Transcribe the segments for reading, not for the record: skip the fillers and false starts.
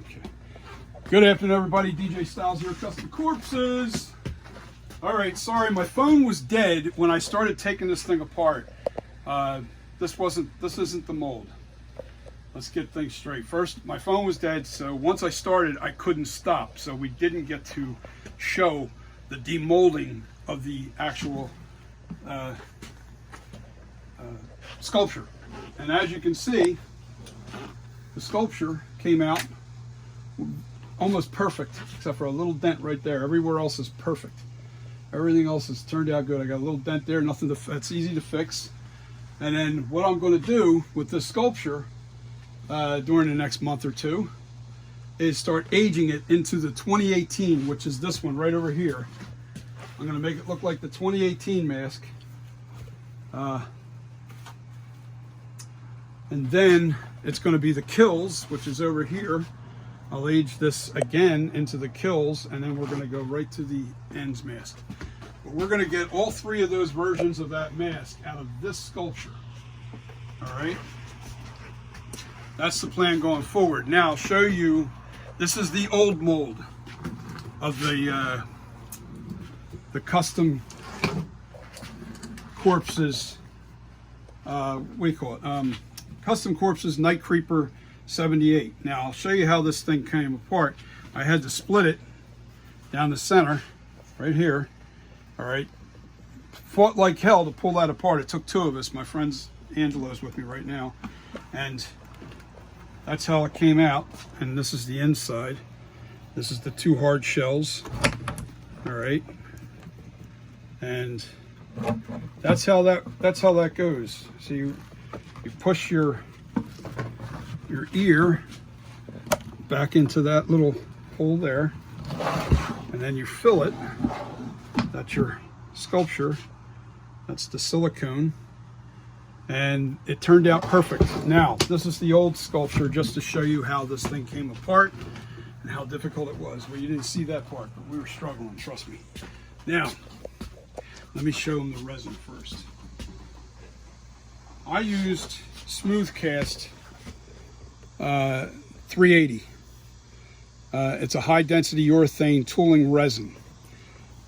Okay. Good afternoon, everybody. DJ Styles here, Custom Corpses. All right, sorry, my phone was dead when I started taking this thing apart. This isn't the mold. Let's get things straight. First, my phone was dead, so once I started, I couldn't stop. So we didn't get to show the demolding of the actual sculpture. And as you can see, the sculpture came out almost perfect, except for a little dent right there. Everywhere else is perfect. Everything else has turned out good. I got a little dent there, nothing to, that's easy to fix. And then what I'm going to do with this sculpture during the next month or two is start aging it into the 2018, which is this one right over here. I'm going to make it look like the 2018 mask. And then it's going to be the kills, which is over here. I'll age this again into the kills, and then we're going to go right to the ends mask. But we're going to get all three of those versions of that mask out of this sculpture. All right? That's the plan going forward. Now I'll show you, this is the old mold of the Custom Corpses, what do you call it? Custom Corpses Night Creeper 78. Now I'll show you how this thing came apart. I had to split it down the center, right here. All right, fought like hell to pull that apart. It took two of us. My friend's Angelo's with me right now, and that's how it came out. And this is the inside. This is the two hard shells. All right, and that's how that goes. So you push your ear back into that little hole there, and then you fill it. That's your sculpture. That's the silicone, and it turned out perfect. Now this is the old sculpture, just to show you how this thing came apart and how difficult it was. Well, you didn't see that part, but we were struggling, trust me. Now let me show them the resin first. I used Smooth Cast 380. It's a high density urethane tooling resin,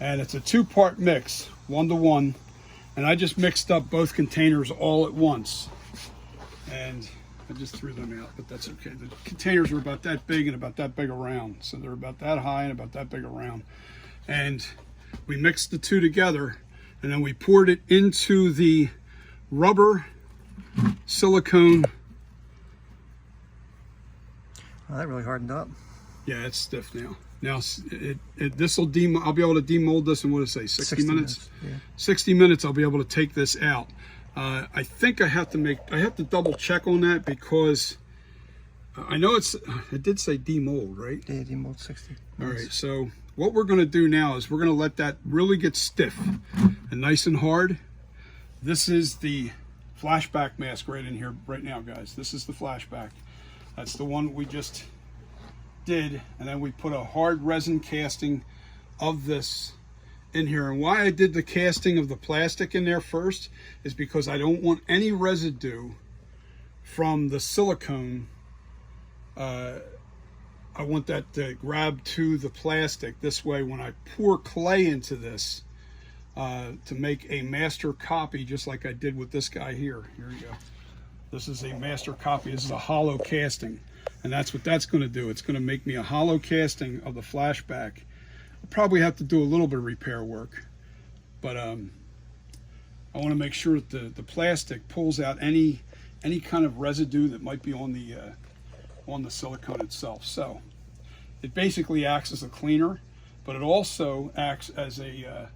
and it's a two-part mix, 1-to-1, and I just mixed up both containers all at once, and I just threw them out, but that's okay. The containers were about that big and about that big around, so they're about that high and about that big around, and we mixed the two together, and then we poured it into the rubber silicone. Oh, that really hardened up. Yeah, it's stiff now. Now this will I'll be able to demold this in, what did it say, 60 minutes? Yeah. 60 minutes I'll be able to take this out. I think I have to double check on that, because I know it did say demold, right? Yeah, demold 60 All minutes. right, so what we're going to do now is we're going to let that really get stiff and nice and hard. This is the flashback mask right in here right now, guys. This is the flashback. That's the one we just did, and then we put a hard resin casting of this in here. And why I did the casting of the plastic in there first is because I don't want any residue from the silicone. I want that to grab to the plastic. This way, when I pour clay into this, to make a master copy, just like I did with this guy here. Here we go. This is a master copy. This is a hollow casting, and that's what that's going to do. It's going to make me a hollow casting of the flashback. I'll probably have to do a little bit of repair work, but I want to make sure that the plastic pulls out any kind of residue that might be on the silicone itself. So it basically acts as a cleaner, but it also acts as a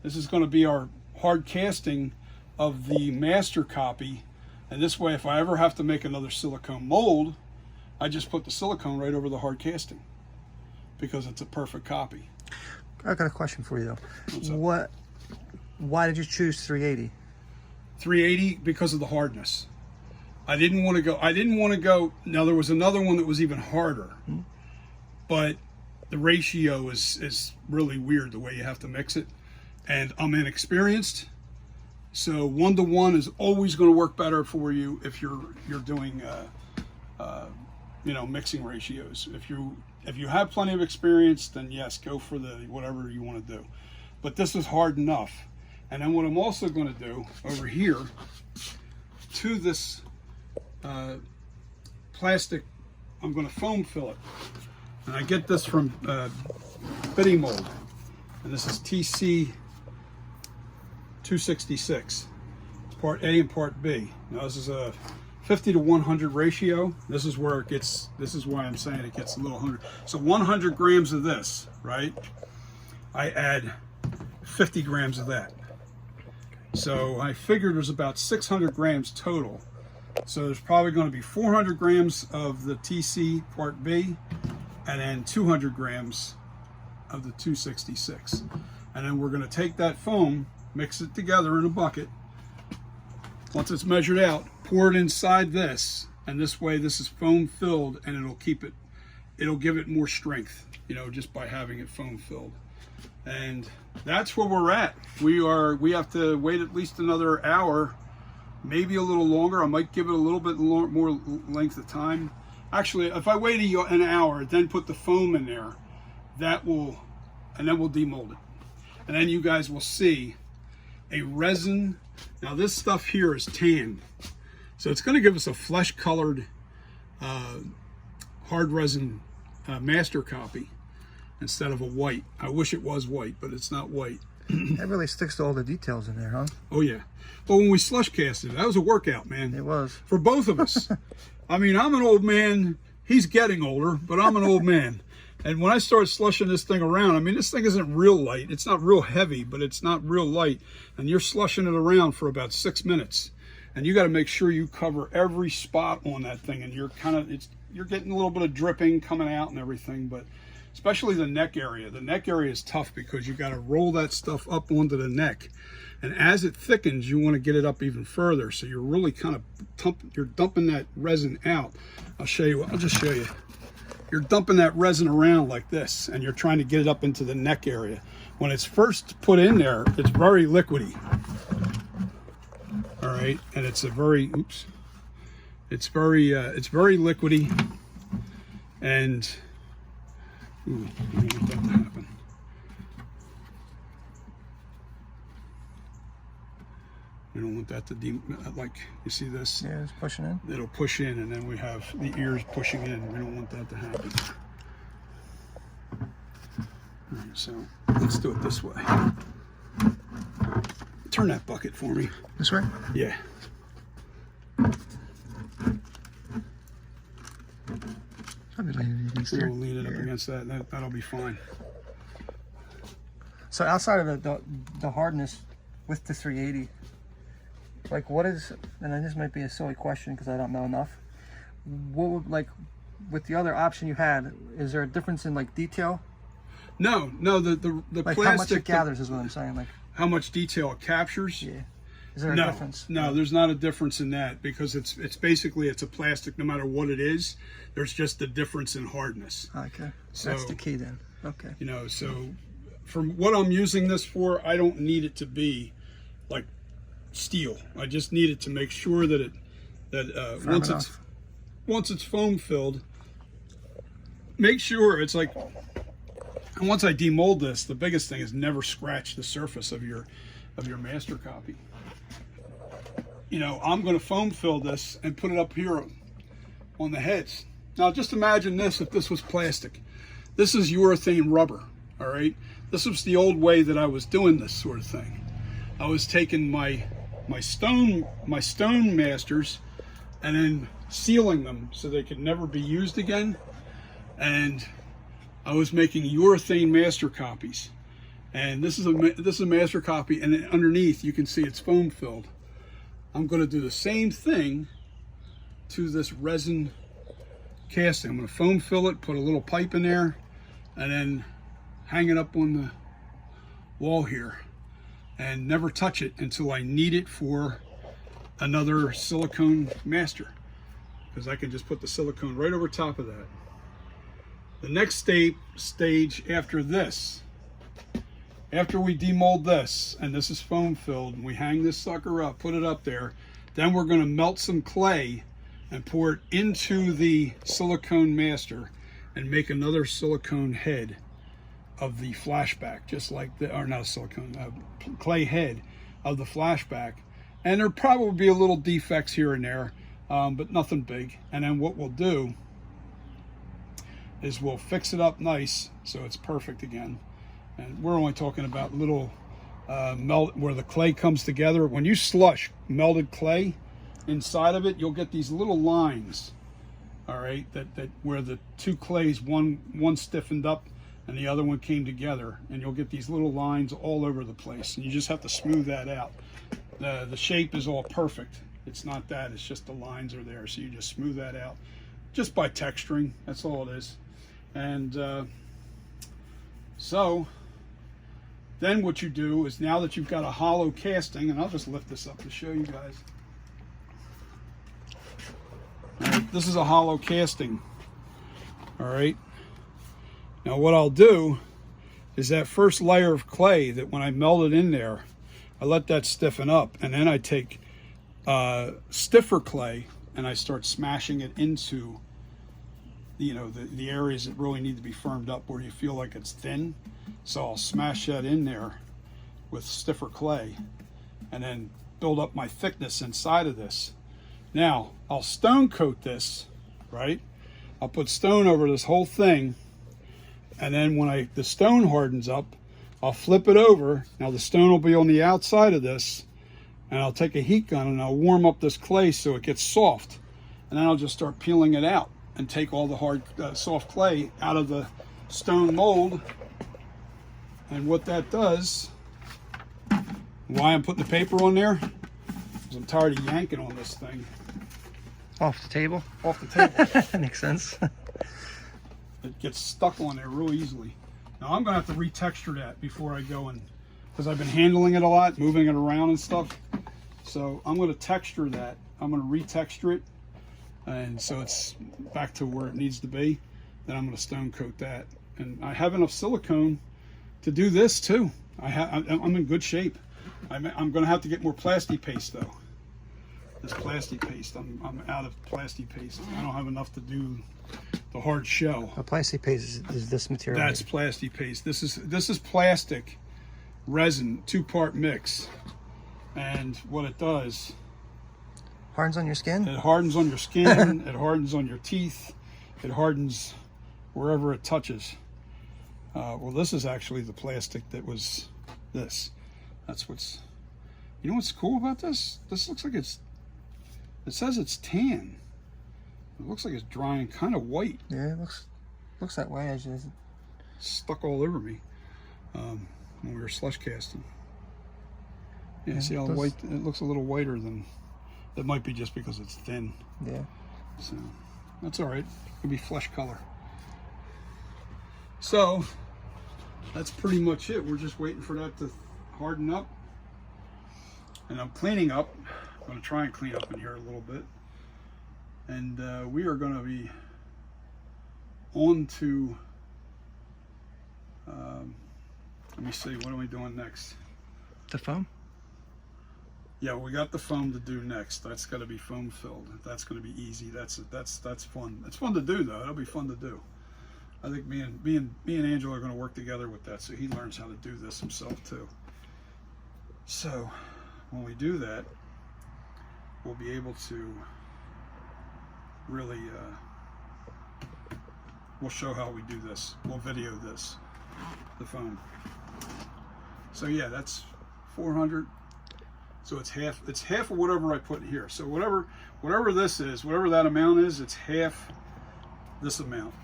this is going to be our hard casting of the master copy, and this way, if I ever have to make another silicone mold, I just put the silicone right over the hard casting, because it's a perfect copy. I got a question for you though. Why did you choose 380? 380 because of the hardness. I didn't want to go. Now there was another one that was even harder, but the ratio is really weird, the way you have to mix it. And I'm inexperienced, so 1-to-1 is always going to work better for you if you're doing mixing ratios. If you have plenty of experience, then yes, go for the whatever you want to do. But this is hard enough. And then what I'm also going to do over here to this plastic, I'm going to foam fill it. And I get this from Bitty Mold. And this is TC 266. It's part A and part B. Now this is a 50 to 100 ratio. This is where it gets, this is why I'm saying it gets a little 100. So 100 grams of this, right? I add 50 grams of that. So I figured there's about 600 grams total. So there's probably going to be 400 grams of the TC part B and then 200 grams of the 266. And then we're going to take that foam, mix it together in a bucket. Once it's measured out, pour it inside this, and this way this is foam filled, and it'll give it more strength, just by having it foam filled. And that's where we're at. We have to wait at least another hour, maybe a little longer. I might give it a little bit more length of time. Actually, if I wait an hour, then put the foam in there, and then we'll demold it. And then you guys will see a resin. Now this stuff here is tan. So it's going to give us a flesh colored hard resin master copy instead of a white. I wish it was white, but it's not white. That really sticks to all the details in there, huh? Oh yeah. Well, when we slush casted, that was a workout, man. It was. For both of us. I mean, I'm an old man. He's getting older, but I'm an old man. And when I started slushing this thing around, I mean, this thing isn't real light. It's not real heavy, but it's not real light. And you're slushing it around for about 6 minutes. And you got to make sure you cover every spot on that thing. And you're getting a little bit of dripping coming out and everything, but especially the neck area. The neck area is tough because you got to roll that stuff up onto the neck. And as it thickens, you want to get it up even further. So you're really kind of you're dumping that resin out. I'll show you. I'll just show you. You're dumping that resin around like this, and you're trying to get it up into the neck area. When it's first put in there, it's very liquidy. All right, and it's a very, it's very liquidy, and I don't want that to happen. We don't want that to like, you see this? Yeah, it's pushing in. It'll push in, and then we have the ears pushing in. We don't want that to happen. All right, so let's do it this way. Turn that bucket for me. This way? Yeah. I'll be leaning against So there. we'll lean it up against that. That'll be fine. So outside of the hardness with the 380, like what is, and then this might be a silly question because I don't know enough, what would, like, with the other option you had, is there a difference in like detail? No, the Like plastic. how much it gathers is what I'm saying. Like how much detail it captures. yeah, is there a difference? No, there's not a difference in that because it's basically it's a plastic no matter what it is. There's just a difference in hardness. Okay, So that's the key then. Okay. So from what I'm using this for, I don't need it to be like steel. I just need it to make sure that once it's foam filled, make sure it's like. And once I demold this, the biggest thing is never scratch the surface of your master copy. I'm going to foam fill this and put it up here on the heads. Now just imagine this if this was plastic. This is urethane rubber, all right? This was the old way that I was doing this sort of thing. I was taking my stone masters and then sealing them so they could never be used again. And I was making urethane master copies, and this is a master copy, and underneath you can see it's foam filled. I'm going to do the same thing to this resin casting. I'm going to foam fill it, put a little pipe in there, and then hang it up on the wall here, and never touch it until I need it for another silicone master, because I can just put the silicone right over top of that. The next stage after this, after we demold this, and this is foam filled, and we hang this sucker up, put it up there, then we're going to melt some clay and pour it into the silicone master and make another silicone head of the flashback, just like the, or not silicone, clay head of the flashback. And there'll probably be a little defects here and there, but nothing big. And then what we'll do is we'll fix it up nice so it's perfect again. And we're only talking about little melt where the clay comes together. When you slush melted clay inside of it, you'll get these little lines, all right, that where the two clays, one stiffened up and the other one came together, and you'll get these little lines all over the place, and you just have to smooth that out. The shape is all perfect. It's not that, it's just the lines are there, so you just smooth that out just by texturing. That's all it is. And so then what you do is, now that you've got a hollow casting, and I'll just lift this up to show you guys. All right, this is a hollow casting. All right. Now what I'll do is that first layer of clay, that when I melt it in there, I let that stiffen up, and then I take stiffer clay and I start smashing it into, you know, the areas that really need to be firmed up, where you feel like it's thin. So I'll smash that in there with stiffer clay and then build up my thickness inside of this. Now I'll stone coat this, right? I'll put stone over this whole thing, and then when the stone hardens up, I'll flip it over. Now the stone will be on the outside of this, and I'll take a heat gun and I'll warm up this clay so it gets soft, and then I'll just start peeling it out and take all the hard soft clay out of the stone mold. And what that does, why I'm putting the paper on there, is I'm tired of yanking on this thing. Off the table? Off the table. That makes sense. It gets stuck on there real easily. Now I'm gonna have to retexture that before I go in, because I've been handling it a lot, moving it around and stuff. So I'm gonna texture that. I'm gonna retexture it, and so it's back to where it needs to be. Then I'm gonna stone coat that. And I have enough silicone to do this too. I'm in good shape. I'm gonna have to get more plasti paste though. This plasti paste, I'm out of plasti paste. I don't have enough to do the hard shell. A plasti paste is this material? That's plasti paste. This is plastic resin 2-part mix, and what it does, hardens on your skin. It hardens on your skin. It hardens on your teeth. It hardens wherever it touches. Well, this is actually the plastic that was this. That's what's. You know what's cool about this? This looks like it says it's tan. It looks like it's drying kind of white. Yeah, it looks that way. As it's stuck all over me when we were slush casting. Yeah, see how white it looks? A little whiter than. That might be just because it's thin. Yeah. So that's all right. It could be flesh color. So that's pretty much it. We're just waiting for that to harden up, and I'm cleaning up. I'm going to try and clean up in here a little bit, and we are going to be on to let me see, what are we doing next? The foam? Yeah, we got the foam to do next. That's got to be foam filled. That's going to be easy. That's fun. It's fun to do though. It'll be fun to do. I think me and Angela are going to work together with that, so he learns how to do this himself too. So when we do that, we'll be able to really we'll show how we do this. We'll video this, the foam. So yeah, that's 400. So it's half of whatever I put in here. So whatever this is, whatever that amount is, it's half this amount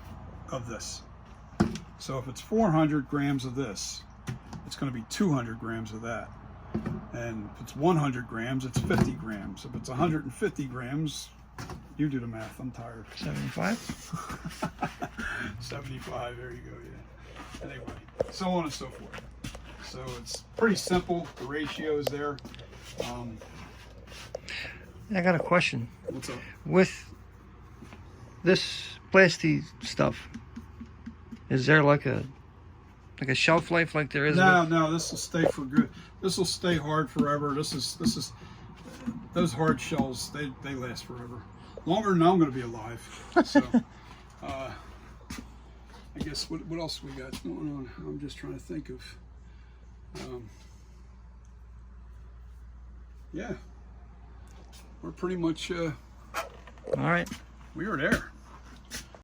of this. So if it's 400 grams of this, it's going to be 200 grams of that. And if it's 100 grams, it's 50 grams. If it's 150 grams, you do the math. I'm tired. 75? 75, there you go, yeah. Anyway, so on and so forth. So it's pretty simple. The ratio is there. I got a question. What's up? With this plastic stuff, is there like a shelf life like there is? No, this will stay for good. This will stay hard forever. This is those hard shells, they last forever. longer than I'm going to be alive. So, I guess what else we got going on? I'm just trying to think of. Yeah, we're pretty much. All right. We were there.